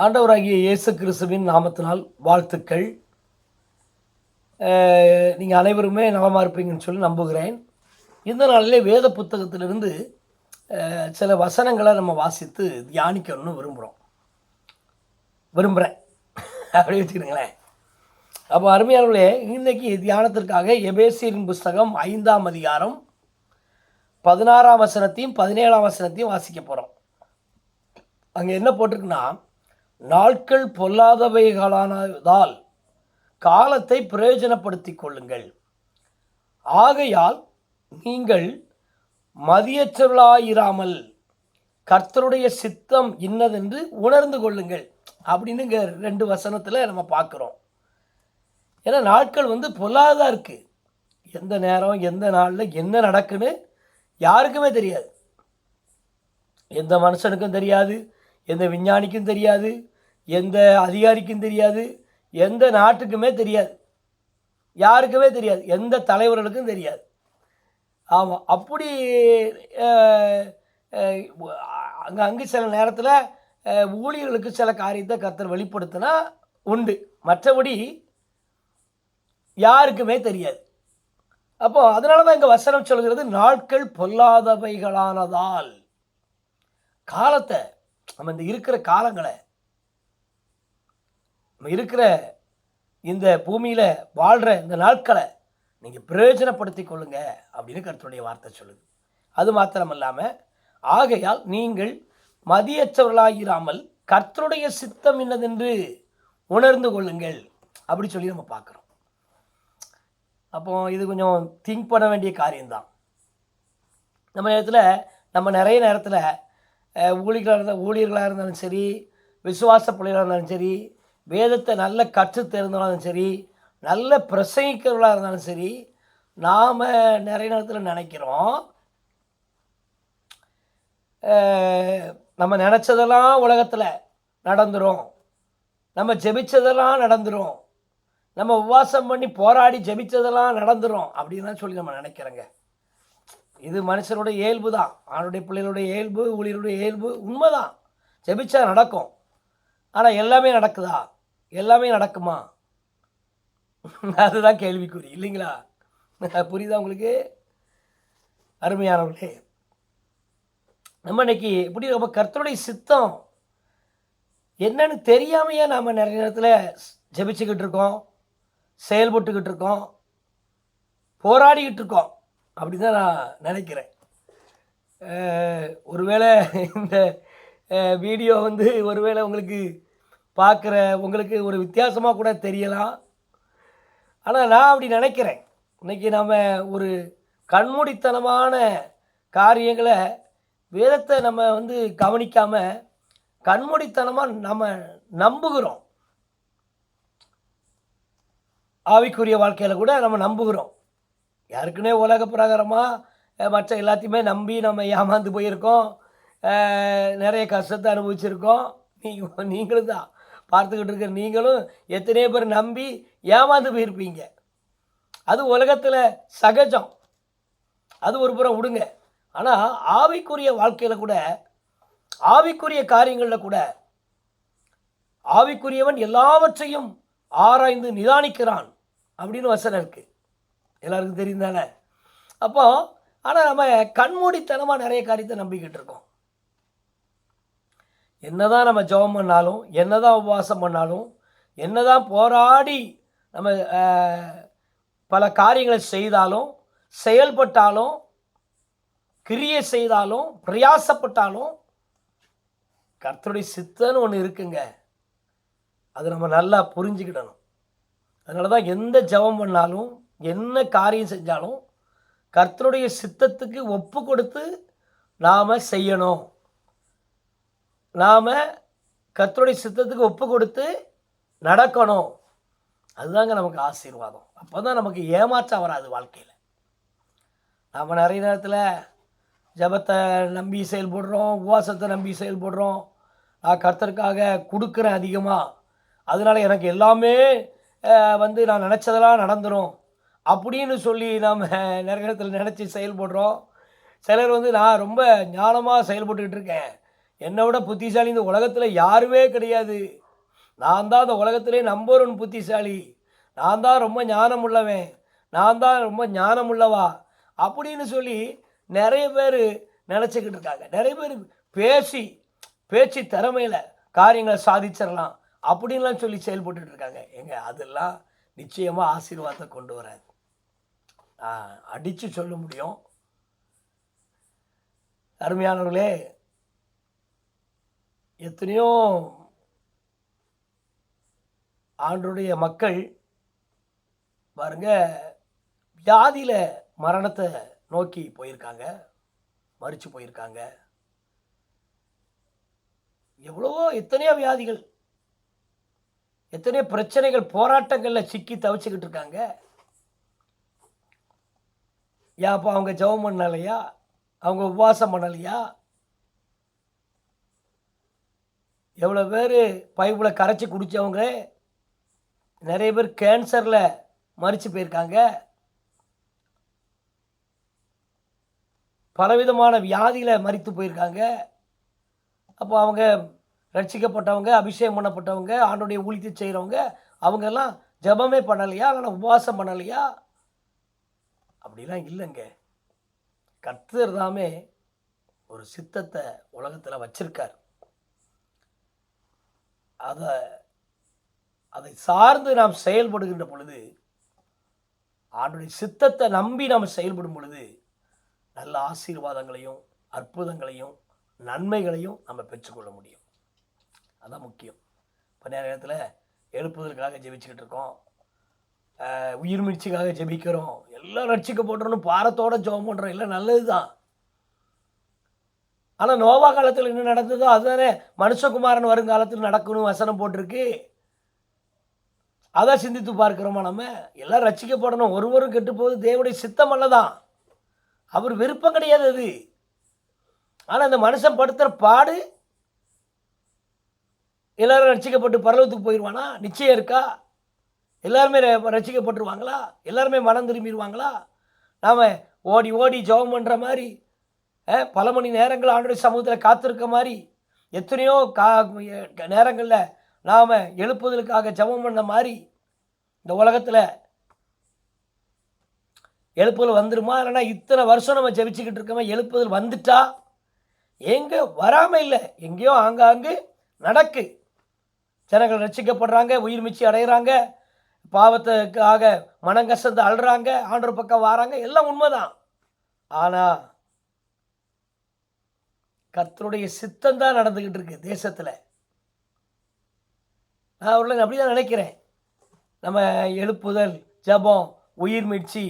ஆண்டவராகிய இயேசு கிறிஸ்துவின் நாமத்தினால் வாழ்த்துக்கள். நீங்கள் அனைவருமே நலமாக இருப்பீங்கன்னு சொல்லி நம்புகிறேன். இந்த நாளிலே வேத புத்தகத்திலிருந்து சில வசனங்களை நம்ம வாசித்து தியானிக்கணும்னு விரும்புகிறேன். அப்படி வச்சுக்கிடுங்களேன். அப்போ அருமையானவர்களே, இன்றைக்கி தியானத்திற்காக எபேசியரின் புஸ்தகம் 5ஆம் அதிகாரம் 16ஆம் வசனத்தையும் 17ஆம் வசனத்தையும் வாசிக்க போகிறோம். அங்கே என்ன போட்டிருக்குன்னா, நாட்கள் பொல்லாதவைகளானதால் காலத்தை பிரயோஜனப்படுத்தி கொள்ளுங்கள். ஆகையால் நீங்கள் மதியற்றவர்களாயிராமல் கர்த்தருடைய சித்தம் இன்னதென்று உணர்ந்து கொள்ளுங்கள் அப்படின்னு இங்கே 2 வசனத்தில் நம்ம பார்க்குறோம். ஏன்னா நாட்கள் பொல்லாததாக இருக்குது. எந்த நேரம் எந்த நாளில் என்ன நடக்குன்னு யாருக்குமே தெரியாது. எந்த மனுஷனுக்கும் தெரியாது, எந்த விஞ்ஞானிக்கும் தெரியாது, எந்த அதிகாரிக்கும் தெரியாது, எந்த நாட்டுக்குமே தெரியாது, யாருக்குமே தெரியாது, எந்த தலைவர்களுக்கும் தெரியாது. ஆமாம், அப்படி அங்கே சில நேரத்தில் ஊழியர்களுக்கு சில காரியத்தை கர்த்தர் வெளிப்படுத்தினா உண்டு, மற்றபடி யாருக்குமே தெரியாது. அப்போது அதனால தான் இங்கே வசனம் சொல்கிறது, நாட்கள் பொல்லாதவைகளானதால் காலத்தை, நம்ம இந்த இருக்கிற காலங்களை, நம்ம இருக்கிற இந்த பூமியில் வாழ்கிற இந்த நாட்களை நீங்கள் பிரயோஜனப்படுத்தி கொள்ளுங்க அப்படின்னு கர்த்தருடைய வார்த்தை சொல்லுது. அது மாத்திரம் இல்லாமல், ஆகையால் நீங்கள் மதியற்றவர்களாயிராமல் கர்த்தருடைய சித்தம் என்னதென்று உணர்ந்து கொள்ளுங்கள் அப்படி சொல்லி நம்ம பார்க்குறோம். அப்போ இது கொஞ்சம் திங்க் பண்ண வேண்டிய காரியம்தான். நம்ம நிறைய நேரத்தில் ஊழியர்களாக இருந்தாலும் சரி, விசுவாச பிள்ளைகளாக இருந்தாலும் சரி, வேதத்தை நல்ல கற்று தெரிந்தாலும் சரி, நல்ல பிரசங்கிக்கிறவர்களாக இருந்தாலும் சரி, நாம் நிறைய நேரத்தில் நினைக்கிறோம், நம்ம நினச்சதெல்லாம் உலகத்தில் நடந்துடும், நம்ம ஜெபிச்சதெல்லாம் நடந்துடும், நம்ம உபவாசம் பண்ணி போராடி ஜெபிச்சதெல்லாம் நடந்துடும் அப்படின்லாம் சொல்லி நம்ம நினைக்கிறோங்க. இது மனுஷனுடைய இயல்பு தான், ஆணுடைய பிள்ளைகளுடைய இயல்பு, ஊழியருடைய இயல்பு. உண்மைதான், ஜெபிச்சா நடக்கும். ஆனால் எல்லாமே நடக்குதா? எல்லாமே நடக்குமா? அதுதான் கேள்விக்குறி, இல்லைங்களா? புரியுதா உங்களுக்கு அருமையானவர்களே? நம்ம இன்னைக்கு எப்படி நம்ம கர்த்தருடைய சித்தம் என்னன்னு தெரியாமையே நாம் நிறைய நேரத்தில் ஜெபிச்சுக்கிட்டு இருக்கோம், செயல்பட்டுக்கிட்டு இருக்கோம், போராடிக்கிட்டு இருக்கோம் அப்படி தான் நான் நினைக்கிறேன். ஒருவேளை இந்த வீடியோ ஒருவேளை உங்களுக்கு ஒரு வித்தியாசமாக கூட தெரியலாம். ஆனால் நான் அப்படி நினைக்கிறேன். இன்றைக்கி நம்ம ஒரு கண்மூடித்தனமான காரியங்களை, வேதத்தை நம்ம கவனிக்காமல் கண்மூடித்தனமாக நம்ம நம்புகிறோம். ஆவிக்குரிய வாழ்க்கையில் கூட நம்ம நம்புகிறோம். யாருக்குன்னே உலக பிரகாரமாக மற்ற எல்லாத்தையுமே நம்பி நம்ம ஏமாந்து போயிருக்கோம், நிறைய கஷ்டத்தை அனுபவிச்சிருக்கோம். நீங்களும் தான் பார்த்துக்கிட்டு இருக்கிற, நீங்களும் எத்தனையோ பேர் நம்பி ஏமாந்து போயிருப்பீங்க. அது உலகத்தில் சகஜம், அது ஒரு புறம் விடுங்க. ஆனால் ஆவிக்குரிய வாழ்க்கையில் கூட, ஆவிக்குரிய காரியங்களில் கூட, ஆவிக்குரியவன் எல்லாவற்றையும் ஆராய்ந்து நிதானிக்கிறான் அப்படின்னு வசனம் இருக்குது, எல்லாருக்கும் தெரியும் தானே? அப்போ ஆனால் நம்ம கண்மூடித்தனமாக நிறைய காரியத்தை நம்பிக்கிட்டு இருக்கோம். என்னதான் நம்ம ஜெபம் பண்ணாலும், என்னதான் உபவாசம் பண்ணாலும், என்னதான் போராடி நம்ம பல காரியங்களை செய்தாலும், செயல்பட்டாலும், கிரியை செய்தாலும், பிரயாசப்பட்டாலும், கர்த்தருடைய சித்தம்னு ஒன்று இருக்குங்க. அது நம்ம நல்லா புரிஞ்சுக்கிடணும். அதனால தான் எந்த ஜெபம் பண்ணாலும், என்ன காரியம் செஞ்சாலும் கர்த்தருடைய சித்தத்துக்கு ஒப்பு கொடுத்து நாம் செய்யணும். நாம் கர்த்தருடைய சித்தத்துக்கு ஒப்பு கொடுத்து நடக்கணும். அதுதாங்க நமக்கு ஆசீர்வாதம். அப்போ தான் நமக்கு ஏமாற்றம் வராது வாழ்க்கையில். நாம் நிறைய நேரத்தில் ஜெபத்தை நம்பி செயல்படுறோம், உபவாசத்தை நம்பி செயல்படுறோம். நான் கர்த்தருக்காக கொடுக்குறேன் அதிகமாக, அதனால் எனக்கு எல்லாமே நான் நினச்சதெல்லாம் நடந்துடும் அப்படின்னு சொல்லி நாம் நிறைய நேரத்தில் நினச்சி செயல்படுறோம். சிலர் நான் ரொம்ப ஞானமாக செயல்பட்டுக்கிட்டு இருக்கேன், என்னை விட புத்திசாலி இந்த உலகத்தில் யாருமே கிடையாது, நான் தான் இந்த உலகத்திலே நம்பர் ஒன் புத்திசாலி, நான் தான் ரொம்ப ஞானம் உள்ளவன், நான் தான் ரொம்ப ஞானம் உள்ளவா அப்படின்னு சொல்லி நிறைய பேர் நினச்சிக்கிட்டு இருக்காங்க. நிறைய பேர் பேசி பேச்சு திறமையில் காரியங்களை சாதிச்சிடலாம் அப்படின்லாம் சொல்லி செயல்பட்டுட்டு இருக்காங்க. ஏங்க அதெல்லாம் நிச்சயமாக ஆசீர்வாதத்தை கொண்டு வராது. அடித்து சொல்ல முடியும். அருமையானவர்களே, எத்தனையோ ஆண்டருடைய மக்கள் பாருங்க வியாதியில் மரணத்தை நோக்கி போயிருக்காங்க, மறித்து போயிருக்காங்க. எவ்வளவோ எத்தனையோ வியாதிகள், எத்தனையோ பிரச்சனைகள், போராட்டங்களில் சிக்கி தவிச்சுக்கிட்டு இருக்காங்க. ஏன்ப்பா அவங்க ஜெபம் பண்ணலையா, அவங்க உபவாசம் பண்ணலையா? எவ்வளோ பேர் பைப்பில் கரைச்சி குடித்தவங்க, நிறைய பேர் கேன்சரில் மறித்து போயிருக்காங்க. பலவிதமான வியாதியில் மறித்து போயிருக்காங்க. அப்போ அவங்க ரட்சிக்கப்பட்டவங்க, அபிஷேகம் பண்ணப்பட்டவங்க, ஆண்டோடைய ஊழியத்தை செய்கிறவங்க, அவங்கெல்லாம் ஜெபமே பண்ணலையா, இல்லைன்னா உபவாசம் பண்ணலையா? அப்படிலாம் இல்லைங்க. கர்த்தர் தாமே ஒரு சித்தத்தை உலகத்தில் வச்சிருக்கார். அதை சார்ந்து நாம் செயல்படுகின்ற பொழுது, ஆண்டோடைய சித்தத்தை நம்பி நாம் செயல்படும் பொழுது நல்ல ஆசீர்வாதங்களையும் அற்புதங்களையும் நன்மைகளையும் நம்ம பெற்றுக்கொள்ள முடியும். அதுதான் முக்கியம். இப்போ நேரத்தில் எழுப்புதலுக்காக ஜெபிச்சுக்கிட்டு இருக்கோம், உயிர் மீட்சிக்காக ஜெபிக்கிறோம், எல்லாம் ரட்சிக்கப்பட்டோன்னு பாரத்தோடு ஜெபம் பண்ணுறோம், எல்லாம் நல்லது தான். ஆனால் நோவா காலத்தில் என்ன நடந்ததோ அதுதானே மனுஷகுமாரன் வருங்காலத்தில் நடக்கணும் வசனம் போட்டிருக்கு. அதான் சிந்தித்து பார்க்கிறோமா? நம்ம எல்லாம் ரட்சிக்கப்படணும், ஒருவரும் கெட்டு போகுது தேவனுடைய சித்தம் அல்லதான், அவர் விருப்பம் கிடையாது அது. ஆனால் அந்த மனுஷன் படுத்துகிற பாடு எல்லாரும் ரட்சிக்கப்பட்டு பரலோகத்துக்கு போயிடுவானா? நிச்சயம் இருக்கா? எல்லாருமே ரட்சிக்கப்பட்டுருவாங்களா? எல்லாருமே மனம் திரும்பிடுவாங்களா? நாம் ஓடி ஓடி ஜெபம் பண்ணுற மாதிரி, பல மணி நேரங்கள் ஆண்டவருடைய சமூகத்தில் காத்திருக்க மாதிரி, எத்தனையோ நேரங்களில் நாம் எழுப்புதலுக்காக ஜெபம் பண்ண மாதிரி இந்த உலகத்தில் எழுப்புதல் வந்துடுமா? இல்லைனா இத்தனை வருஷம் நம்ம ஜெபிச்சுக்கிட்டு இருக்கோமா, எழுப்புதல் வந்துட்டா? எங்கே வராமல் இல்லை, எங்கேயோ ஆங்காங்கு நடக்கு. ஜனங்கள் ரட்சிக்கப்படுறாங்க, உயிர் மீட்சி அடைகிறாங்க, பாவத்துக்காக மனங்கசந்து அழுறாங்க, ஆண்டவர் பக்கம் வராங்க, எல்லாம் உண்மைதான். ஆனால் கர்த்தருடைய சித்தம் தான் நடந்துக்கிட்டு இருக்கு தேசத்தில். நான் அவர்களை அப்படி தான் நினைக்கிறேன். நம்ம எழுப்புதல், ஜெபம், உயிர் மீட்சி,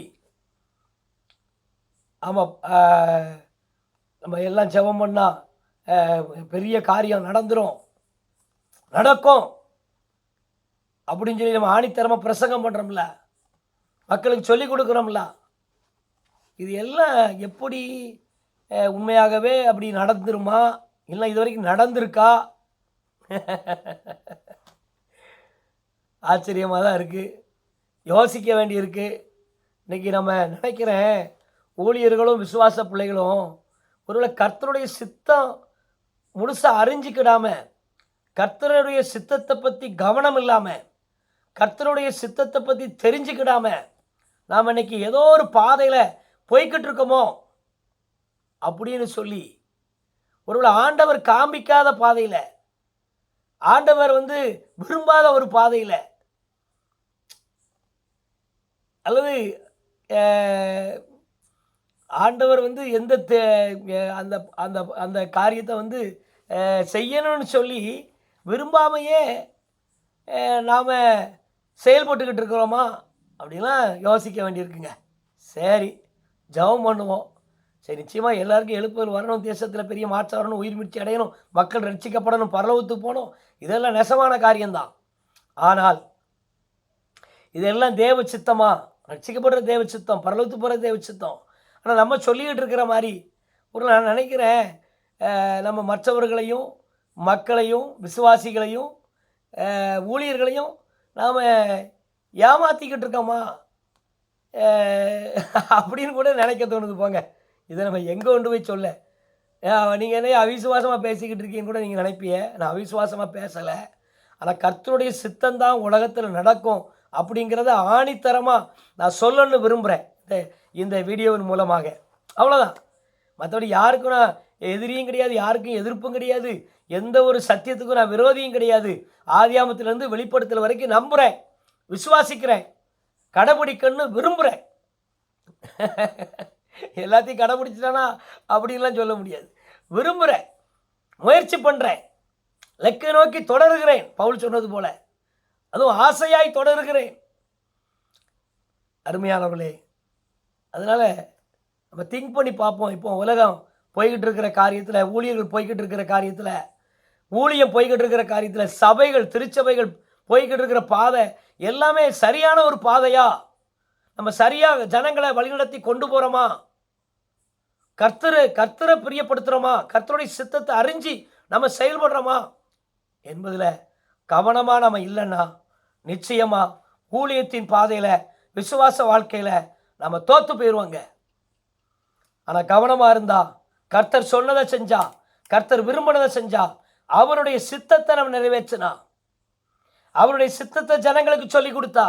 ஆமாம், நம்ம எல்லாம் ஜெபம் பண்ணால் பெரிய காரியம் நடக்கும் அப்படின்னு சொல்லி நம்ம ஆணித்தரமாக பிரசங்கம் பண்ணுறோம்ல, மக்களுக்கு சொல்லி கொடுக்குறோம்ல, இது எல்லாம் எப்படி உண்மையாகவே அப்படி நடந்துருமா, இல்லை இது வரைக்கும் நடந்திருக்கா? ஆச்சரியமாக தான் இருக்குது, யோசிக்க வேண்டியிருக்கு. இன்றைக்கி நம்ம நினைக்கிறேன், ஊழியர்களும் விசுவாச பிள்ளைகளும் ஒருவேளை கர்த்தருடைய சித்தம் முழுசாக அறிஞ்சிக்கிடாமல், கர்த்தருடைய சித்தத்தை பற்றி கவனம் இல்லாமல், கர்த்தருடைய சித்தத்தை பற்றி தெரிஞ்சுக்கிடாமல் நாம் இன்னைக்கு ஏதோ ஒரு பாதையில் போய்கிட்டு இருக்கோமோ அப்படின்னு சொல்லி, ஒருவேளை ஆண்டவர் காண்பிக்காத பாதையில், ஆண்டவர் விரும்பாத ஒரு பாதையில், அல்லது ஆண்டவர் எந்த அந்த அந்த அந்த காரியத்தை செய்யணும்னு சொல்லி விரும்பாமையே நாம் செயல்பட்டுக்கிட்டு இருக்கிறோமா அப்படின்லாம் யோசிக்க வேண்டியிருக்குங்க. சரி, ஜெபம் பண்ணுவோம். சரி, நிச்சயமாக எல்லாருக்கும் எழுப்புதல் வரணும், தேசத்தில் பெரிய மாற்றம் வரணும், உயிர் மீட்சி அடையணும், மக்கள் ரட்சிக்கப்படணும், பரலோகத்துக்கு போகணும், இதெல்லாம் நெசமான காரியம்தான். ஆனால் இதெல்லாம் தேவ சித்தமா? ரட்சிக்கப்படுற தேவ சித்தம், பரலோகத்துக்கு போகிற தேவ சித்தம். ஆனால் நம்ம சொல்லிக்கிட்டு இருக்கிற மாதிரி நான் நினைக்கிறேன், நம்ம மற்றவர்களையும் மக்களையும் விசுவாசிகளையும் ஊழியர்களையும் நாம் ஏமாற்றிக்கிட்டு இருக்கோமா அப்படின்னு கூட நினைக்க தோணுது. போங்க, இதை நம்ம எங்கே கொண்டு போய் சொல்ல? நீங்கள் என்ன அவிசுவாசமாக பேசிக்கிட்டு இருக்கீங்கன்னு கூட நீங்கள் நினைப்பீங்க. நான் அவிசுவாசமாக பேசலை. ஆனால் கர்த்தருடைய சித்தம்தான் உலகத்தில் நடக்கும் அப்படிங்கிறத ஆணித்தரமாக நான் சொல்லணும்னு விரும்புகிறேன் இந்த இந்த வீடியோவின் மூலமாக. அவ்வளோதான். மற்றபடி யாருக்கும் நான் எதிரியும் கிடையாது, யாருக்கும் எதிர்ப்பும் கிடையாது, எந்த ஒரு சத்தியத்துக்கும் நான் விரோதியும் கிடையாது. ஆதியாமத்திலேருந்து வெளிப்படுத்தல் வரைக்கும் நம்புகிறேன், விசுவாசிக்கிறேன், கடைபிடிக்கணும்னு விரும்புகிறேன். எல்லாத்தையும் கடைபிடிச்சிட்டானா அப்படின்லாம் சொல்ல முடியாது. விரும்புகிறேன், முயற்சி பண்ணுறேன், லெக்கை நோக்கி தொடருகிறேன். பவுல் சொன்னது போல அதுவும் ஆசையாய் தொடருகிறேன். அருமையானவர்களே, அதனால் நம்ம திங்க் பண்ணி பார்ப்போம். இப்போ உலகம் போய்கிட்டு இருக்கிற காரியத்தில், ஊழியர்கள் போய்கிட்டு இருக்கிற காரியத்தில், ஊழியம் போய்கிட்டு இருக்கிற காரியத்தில், சபைகள் திருச்சபைகள் போய்கிட்டு இருக்கிற பாதை எல்லாமே சரியான ஒரு பாதையா? நம்ம சரியாக ஜனங்களை வழிநடத்தி கொண்டு போகிறோமா? கர்த்தரை பிரியப்படுத்துகிறோமா? கர்த்தருடைய சித்தத்தை அறிஞ்சு நம்ம செயல்படுறோமா என்பதில் கவனமாக நம்ம இல்லைன்னா நிச்சயமாக ஊழியத்தின் பாதையில், விசுவாச வாழ்க்கையில் நம்ம தோற்று போயிடுவோங்க. ஆனால் கவனமாக இருந்தால், கர்த்தர் சொன்னதை செஞ்சா, கர்த்தர் விரும்பினதை செஞ்சா, அவருடைய சித்தத்தை நம்ம நிறைவேற்றினா, அவருடைய சித்தத்தை ஜனங்களுக்கு சொல்லி கொடுத்தா,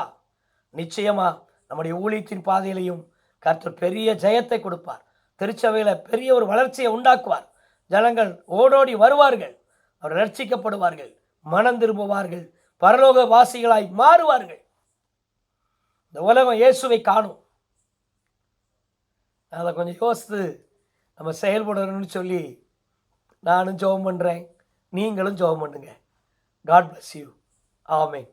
நிச்சயமாக நம்முடைய ஊழியத்தின் பாதையிலையும் கர்த்தர் பெரிய ஜெயத்தை கொடுப்பார். திருச்சபையில் பெரிய ஒரு வளர்ச்சியை உண்டாக்குவார். ஜனங்கள் ஓடோடி வருவார்கள், அவர் ரட்சிக்கப்படுவார்கள், மனம் திரும்புவார்கள், பரலோக வாசிகளாய் மாறுவார்கள். இந்த உலகம் இயேசுவை காணும். அதை கொஞ்சம் யோசித்து நம்ம செயல்படணும்னு சொல்லி நானும் ஜெபம் பண்ணுறேன், நீங்களும் ஜெபம் பண்ணுங்க. God bless you. ஆமென்.